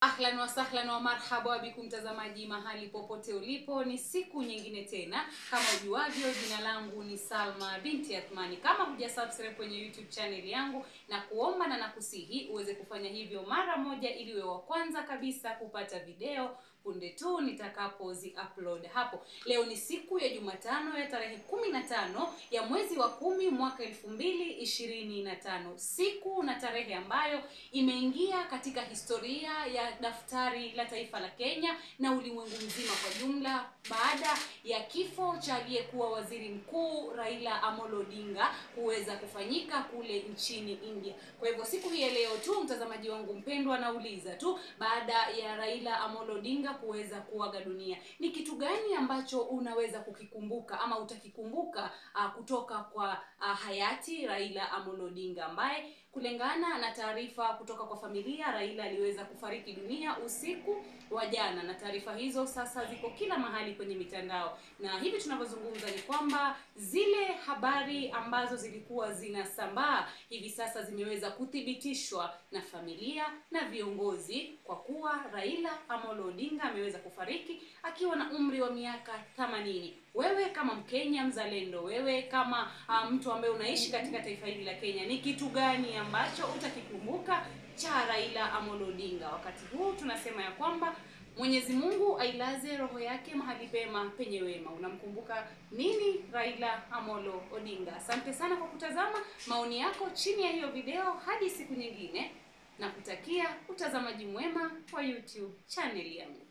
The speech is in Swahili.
Ahlan wa sahlan wa marhaba bikum mtazamaji mahali popote ulipo. Ni siku nyingine tena. Kama ujuavyo, jina langu ni Salma binti Athmani. Kama hujasubscribe kwenye YouTube channel yangu, na kuomba na nakusihi uweze kufanya hivyo mara moja ili uwe wa kwanza kabisa kupata video punde tu nitakapozi upload hapo. Leo ni siku ya Jumatano ya tarehe 15 ya mwezi wa 10 mwaka 2025. Siku na tarehe ambayo imeingia katika historia ya daftari la taifa la Kenya na ulimwengu mzima kwa jumla, baada ya kifo cha aliyekuwa waziri mkuu Raila Amolo Odinga kuweza kufanyika kule nchini India. Kwa hivyo siku hii leo tu, mtazamaji wangu mpendwa, nauliza tu, baada ya Raila Amolo Odinga kuweza kuaga dunia, ni kitu gani ambacho unaweza kukikumbuka ama utakikumbuka kutoka kwa hayati Raila Amolo Odinga, ambaye kulingana na taarifa kutoka kwa familia, Raila aliweza kufariki dunia usiku wa jana, na taarifa hizo sasa ziko kila mahali kwenye mitandao. Na hivi tunavyozungumza ni kwamba zile habari ambazo zilikuwa zinasambaa hivi sasa zimeweza kuthibitishwa na familia na viongozi, kwa kuwa Raila Amolo Odinga ameweza kufariki akiwa na umri wa miaka 80. Wewe kama Mkenya mzalendo, wewe kama mtu ambaye unaishi katika taifa hili la Kenya, ni kitu gani ambacho utakikumbuka cha Raila Amolo Odinga? Wakati huu tunasema ya kwamba Mwenyezi Mungu ailaze roho yake mahali pema penye wema. Unamkumbuka nini Raila Amolo Odinga? Asante sana kwa kutazama. Maoni yako chini ya hiyo video. Hadi siku nyingine, na kutakia utazamaji mwema wa YouTube channel yangu.